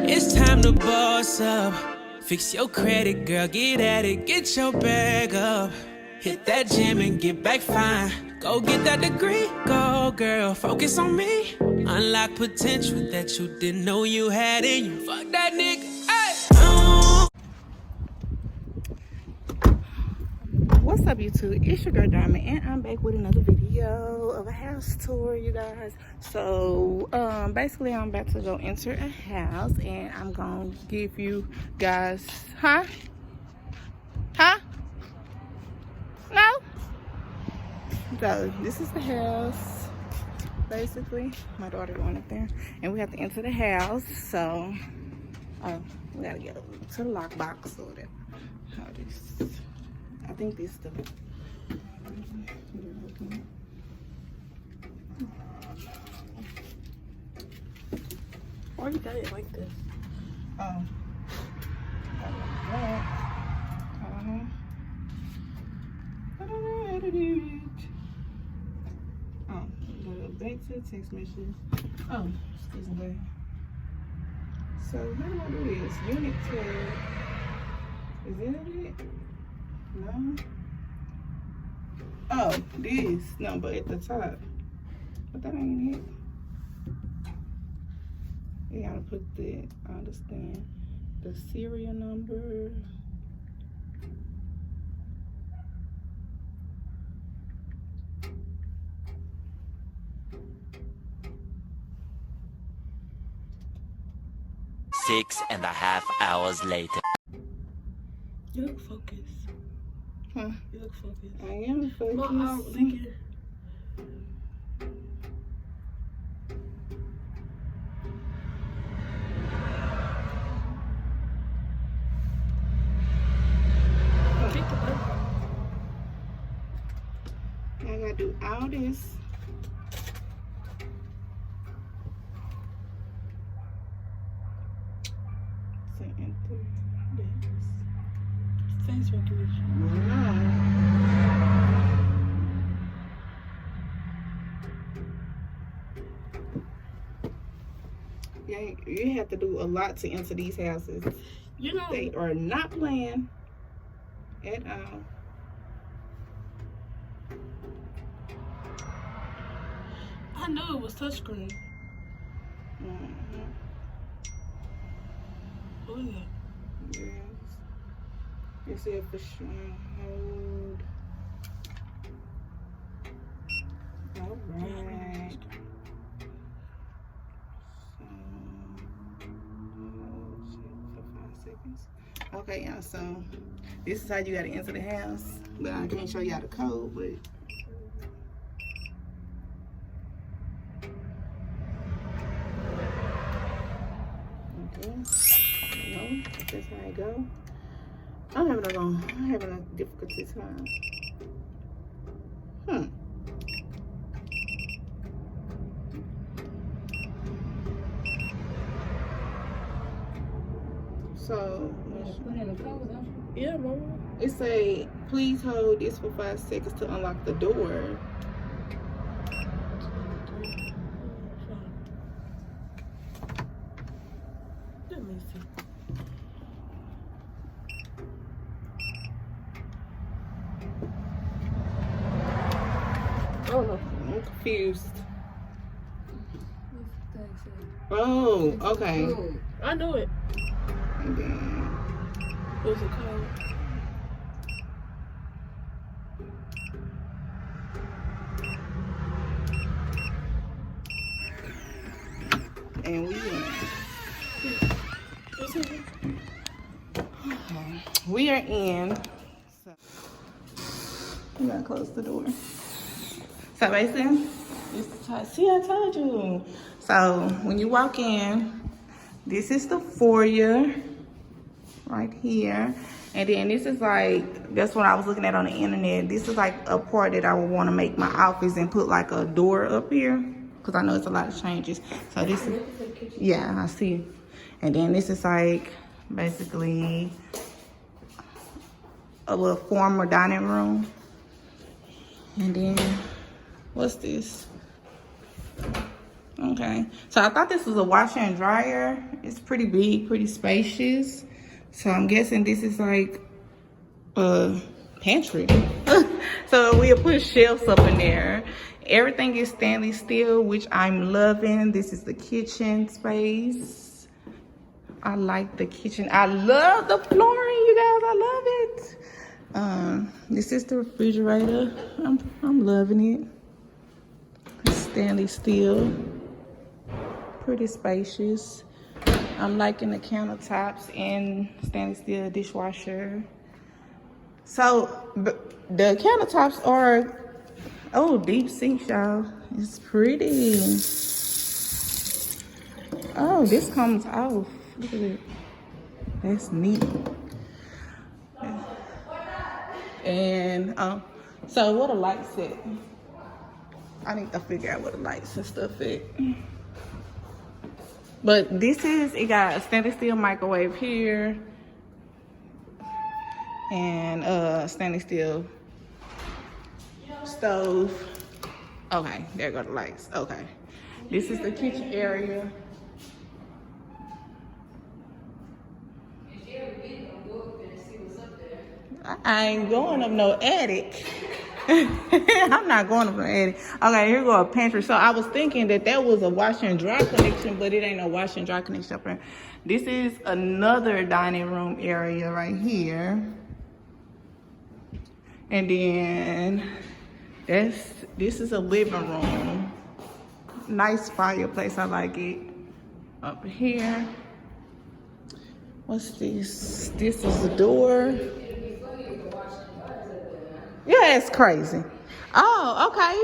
It's time to boss up. Fix your credit, girl, get at it, get your bag up. Hit that gym and get back fine. Go get that degree, go girl, focus on me. Unlock potential that you didn't know you had in you. Fuck that nigga, hey. What's up, YouTube? It's your girl Diamond, and I'm back with another video of a house tour, you guys. So basically I'm about to go enter a house, and I'm gonna give you guys no. So this is the house. Basically my daughter going up there, and we have to enter the house. So we gotta get to the lockbox or whatever. How this, I think this is the why you got it like this? Back to the text message. Oh, excuse me. So how do I do this? Unit tab. Is that it? No. Oh, this. No, but at the top. But that ain't it. You gotta put the, I understand, the serial number. Six and a half hours later. You look focused. Huh? You look focused. I am focused. No, thinking. I gotta do all this. So enter this. Face recognition. No. Yeah, you have to do a lot to enter these houses. You know, They are not playing at all. I knew it was touchscreen. What is that? Yes. You see it for sure. Hold. All right. So, for 5 seconds. Okay, y'all. So this is how you gotta enter the house. But I can't show y'all the code, but. That's how I go. I'm having a difficulty time. So Yeah, mama. it say, please hold this for 5 seconds to unlock the door. Let me see. Oh no. I'm confused. Oh, okay. I knew it. And then, It was a code. and we in. Okay. We are in. So, we gotta close the door. So basically, see, I told you. So when you walk in, this is the foyer right here. And then this is like, that's what I was looking at on the internet. This is like a part that I would want to make my office and put like a door up here, because I know it's a lot of changes. So this is, yeah, I see. And then this is like basically a little formal dining room. And then, what's this? Okay, so I thought this was a washer and dryer. It's pretty big, pretty spacious. So I'm guessing this is like a pantry. So we'll put shelves up in there. Everything is stainless steel, which I'm loving. This is the kitchen space. I like the kitchen. I love the flooring, you guys. I love it. This is the refrigerator. I'm loving it. It's stainless steel. Pretty spacious. I'm liking the countertops and stainless steel dishwasher. So the countertops are deep sinks, y'all. It's pretty. Oh, this comes off. Look at it. That's neat. And so what a light set. I need to figure out what the lights and stuff is. But this is, it got a stainless steel microwave here. And stainless steel stove. Okay, there go the lights. Okay. This is the kitchen area. I ain't going up no attic. I'm not going up no attic. Okay, here go a pantry. So I was thinking that was a washer and dry connection, but it ain't no washer and dry connection up here. This is another dining room area right here. And then this is a living room. Nice fireplace, I like it. Up here. What's this? This is the door. Yeah, it's crazy. Oh, okay.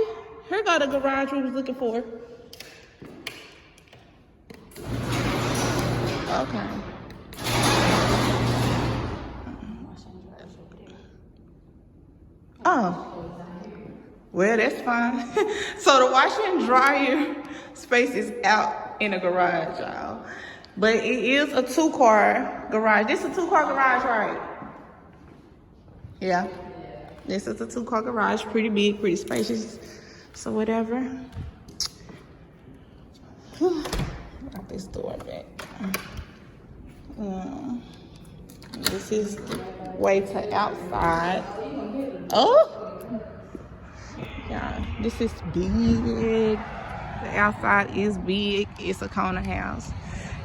Here go the garage we was looking for. Okay. Oh. Well, that's fine. So the washer and dryer space is out in the garage, y'all. But it is a 2-car garage. This is a 2-car garage, right? Yeah. This is a 2-car garage, pretty big, pretty spacious. So whatever. Got this door back. This is the way to outside. Oh! Yeah, this is big. The outside is big. It's a corner house.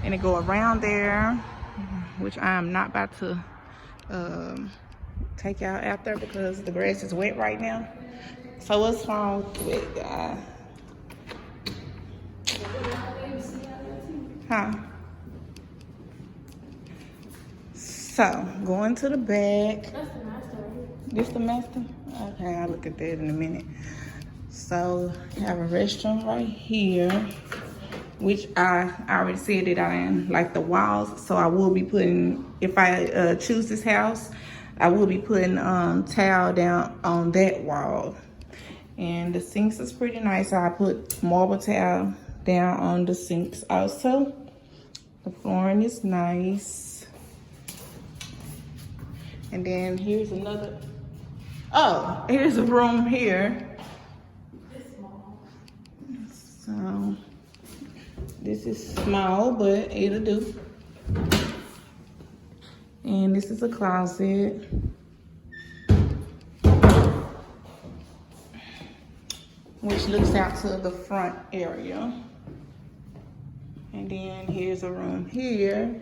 And it go around there, which I am not about to take out after because the grass is wet right now. So what's wrong with it, guys? Huh? So going to the back. That's the master, right? This the master? Okay, I'll look at that in a minute. So I have a restroom right here, which I already said that I like the walls. So I will be putting, if I choose this house, I will be putting tile down on that wall. And the sinks is pretty nice. I put marble tile down on the sinks also. The flooring is nice. And then here's another, oh, here's a room here. It's small. So this is small, but it'll do. And this is a closet. Which looks out to the front area. And then here's a room here.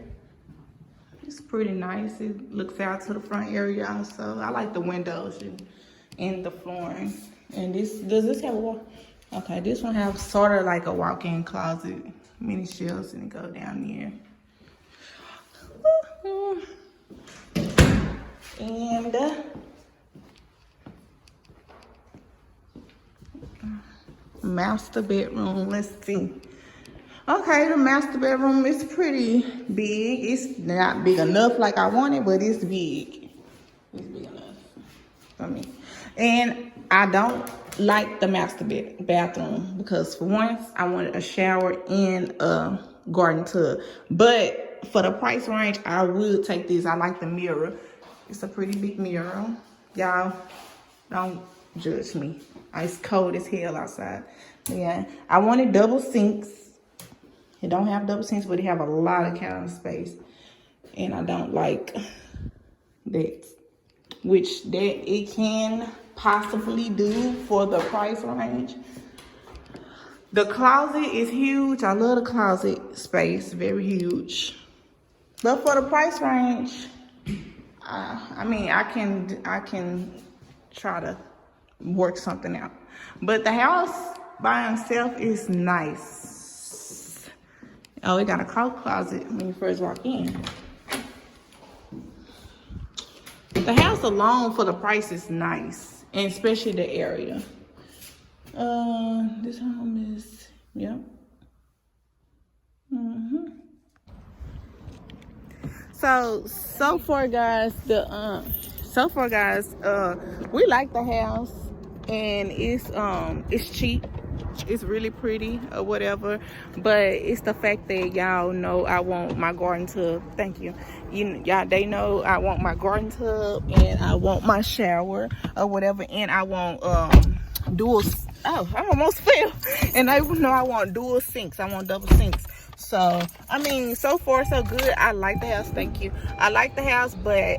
It's pretty nice. It looks out to the front area also. I like the windows and the flooring. And does this have a wall? Okay, this one has sort of like a walk-in closet, mini shelves, and it go down there. And master bedroom. Let's see. Okay, the master bedroom is pretty big. It's not big enough like I want it, but it's big. It's big enough for me. And I don't like the master bathroom because for once I wanted a shower and a garden tub. But for the price range, I would take this. I like the mirror. It's a pretty big mirror. Y'all, don't judge me. It's cold as hell outside. Yeah, I wanted double sinks. It don't have double sinks, but it have a lot of counter space. And I don't like that. Which that it can possibly do for the price range. The closet is huge. I love the closet space, very huge. But for the price range, I mean, I can try to work something out. But the house by itself is nice. Oh, it got a coat closet when you first walk in. The house alone for the price is nice, and especially the area. This home is, yep. So far guys, we like the house, and it's cheap. It's really pretty or whatever, but it's the fact that y'all know I want my garden tub. Thank you. Y'all, they know I want my garden tub, and I want my shower or whatever, and I want dual. Oh, I almost fell. And they know I want dual sinks. I want double sinks. So I mean, so far so good. I like the house. Thank you. I like the house, but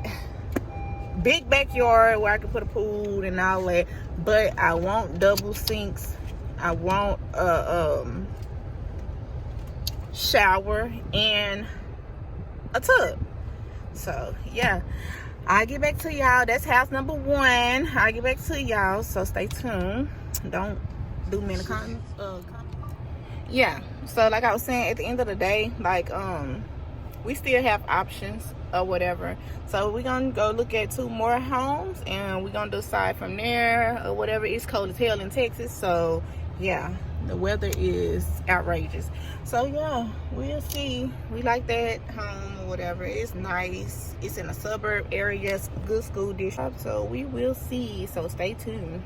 big backyard where I can put a pool and all that. But I want double sinks. I want a shower and a tub. So yeah, I'll get back to y'all. That's house number 1. I'll get back to y'all, so stay tuned. Don't do me in the comments. Yeah, so like I was saying, at the end of the day, like we still have options or whatever. So we're gonna go look at 2 more homes, and we're gonna decide from there or whatever. It's cold as hell in Texas, so yeah, the weather is outrageous. So yeah, we'll see. We like that home or whatever. It's nice. It's in a suburb area. It's good school district. So we will see. So stay tuned.